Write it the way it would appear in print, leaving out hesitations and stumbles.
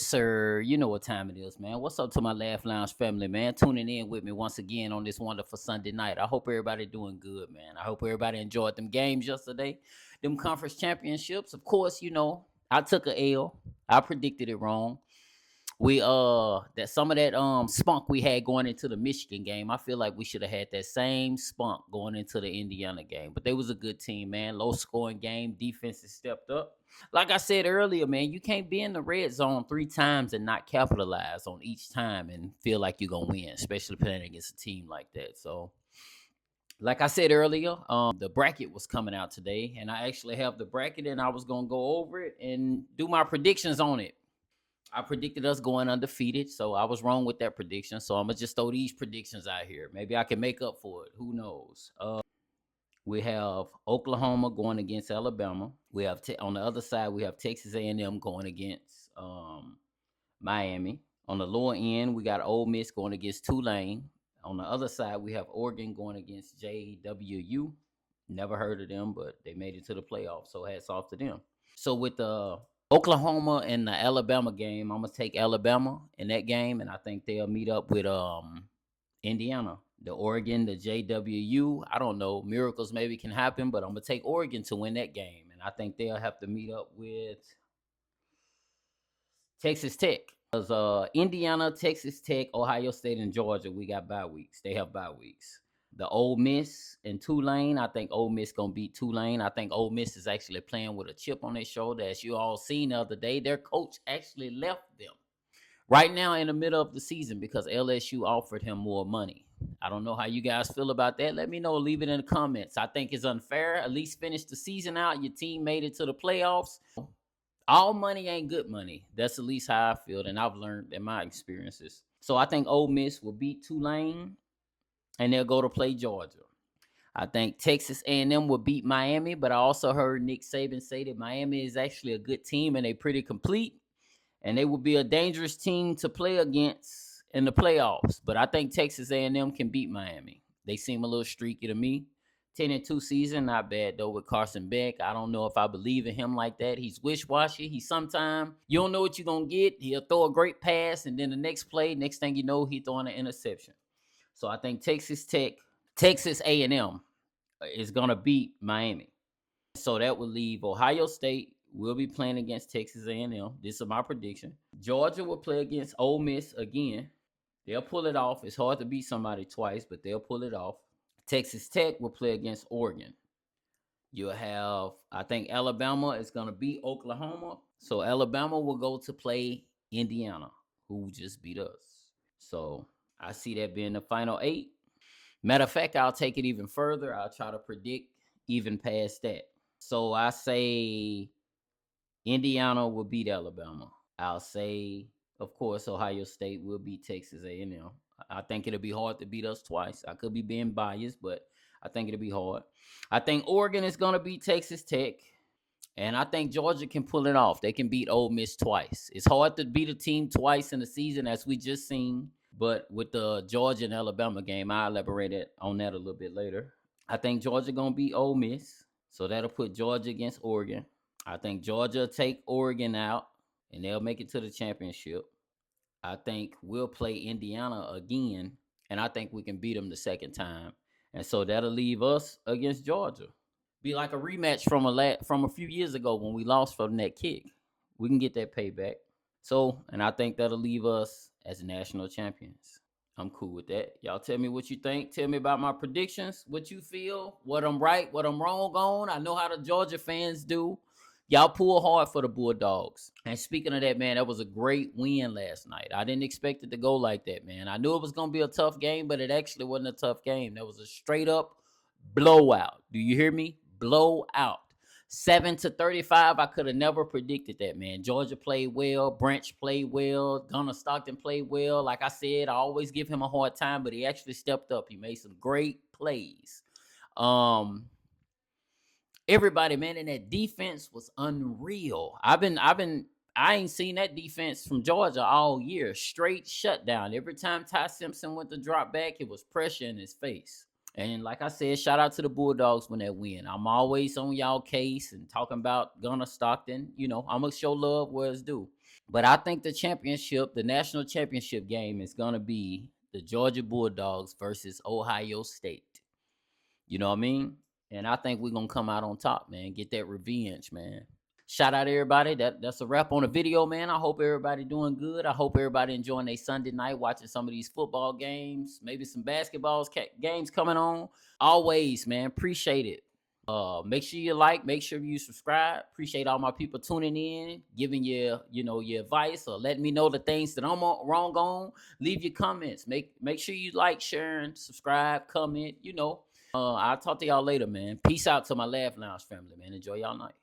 sir. You know what time it is, man. What's up to my Laugh Lounge family, man? Tuning in with me once again on this wonderful Sunday night. I hope everybody doing good, man. I hope everybody enjoyed them games yesterday, them conference championships. Of course, I took a L. I predicted it wrong. That some of that spunk we had going into the Michigan game, I feel like we should have had that same spunk going into the Indiana game. But they was a good team, man. Low scoring game, defense has stepped up. Like I said earlier, man, you can't be in the red zone 3 times and not capitalize on each time and feel like you're gonna win, especially playing against a team like that. So like I said earlier, the bracket was coming out today, and I actually have the bracket, and I was gonna go over it and do my predictions on it. I predicted us going undefeated, so I was wrong with that prediction. So I'm gonna just throw these predictions out here. Maybe I can make up for it. Who knows? We have Oklahoma going against Alabama. We have on the other side we have Texas A&M going against Miami. On the lower end, we got Ole Miss going against Tulane. On the other side, we have Oregon going against JWU. Never heard of them, but they made it to the playoffs, so hats off to them. So with the Oklahoma and the Alabama game, I'm gonna take Alabama in that game, and I think they'll meet up with Indiana. The Oregon, the JWU, I don't know. Miracles maybe can happen, but I'm gonna take Oregon to win that game, and I think they'll have to meet up with Texas Tech. Because Indiana, Texas Tech, Ohio State, and Georgia, we got bye weeks. They have bye weeks. The Ole Miss and Tulane, I think Ole Miss gonna beat Tulane. I think Ole Miss is actually playing with a chip on their shoulder. As you all seen the other day, their coach actually left them right now in the middle of the season because LSU offered him more money. I don't know how you guys feel about that. Let me know. Leave it in the comments. I think it's unfair. At least finish the season out. Your team made it to the playoffs. All money ain't good money. That's at least how I feel, and I've learned in my experiences. So I think Ole Miss will beat Tulane, and they'll go to play Georgia. I think Texas A&M will beat Miami, but I also heard Nick Saban say that Miami is actually a good team and they pretty complete, and they will be a dangerous team to play against in the playoffs. But I think Texas A&M can beat Miami. They seem a little streaky to me. 10-2 season, not bad though with Carson Beck. I don't know if I believe in him like that. He's wish-washy. He sometimes you don't know what you're gonna get. He'll throw a great pass, and then the next play, next thing you know, he throwing an interception. So I think Texas A&M is gonna beat Miami. So that will leave Ohio State will be playing against Texas A&M. This is my prediction. Georgia will play against Ole Miss again. They'll pull it off. It's hard to beat somebody twice, but they'll pull it off. Texas Tech will play against Oregon. You'll have, I think Alabama is going to beat Oklahoma. So Alabama will go to play Indiana, who just beat us. So I see that being the final 8. Matter of fact, I'll take it even further. I'll try to predict even past that. So I say Indiana will beat Alabama. I'll say, of course, Ohio State will beat Texas A&M. I think it'll be hard to beat us twice. I could be being biased, but I think it'll be hard. I think Oregon is going to beat Texas Tech, and I think Georgia can pull it off. They can beat Ole Miss twice. It's hard to beat a team twice in the season, as we just seen. But with the Georgia and Alabama game, I'll elaborate on that a little bit later. I think Georgia going to beat Ole Miss, so that'll put Georgia against Oregon. I think Georgia will take Oregon out, and they'll make it to the championship. I think we'll play Indiana again, and I think we can beat them the second time. And so that'll leave us against Georgia. Be like a rematch from a few years ago when we lost from that kick. We can get that payback. So, and I think that'll leave us as national champions. I'm cool with that. Y'all tell me what you think. Tell me about my predictions, what you feel, what I'm right, what I'm wrong on. I know how the Georgia fans do. Y'all pull hard for the Bulldogs. And speaking of that, man, that was a great win last night. I didn't expect it to go like that, man. I knew it was going to be a tough game, but it actually wasn't a tough game. That was a straight up blowout. Do you hear me? Blowout. 7-35. I could have never predicted that, man. Georgia played well. Branch played well. Gunnar Stockton played well. Like I said, I always give him a hard time, but he actually stepped up. He made some great plays. Everybody, man, in that defense was unreal. I ain't seen that defense from Georgia all year. Straight shutdown. Every time Ty Simpson went to drop back, it was pressure in his face. And like I said, shout out to the Bulldogs when they win. I'm always on y'all case and talking about Gunnar Stockton. I'm going to show love where it's due. But I think the championship, the national championship game, is gonna be the Georgia Bulldogs versus Ohio State. You know what I mean? And I think we're gonna come out on top, man. Get that revenge, man. Shout out to everybody. That's a wrap on the video, man. I hope everybody doing good. I hope everybody enjoying their Sunday night, watching some of these football games, maybe some games coming on. Always, man. Appreciate it. Make sure you like, make sure you subscribe. Appreciate all my people tuning in, giving your advice or letting me know the things that I'm wrong on. Leave your comments. Make sure you like, sharing, subscribe, comment. I'll talk to y'all later, man. Peace out to my Laugh Lounge family, man. Enjoy y'all night.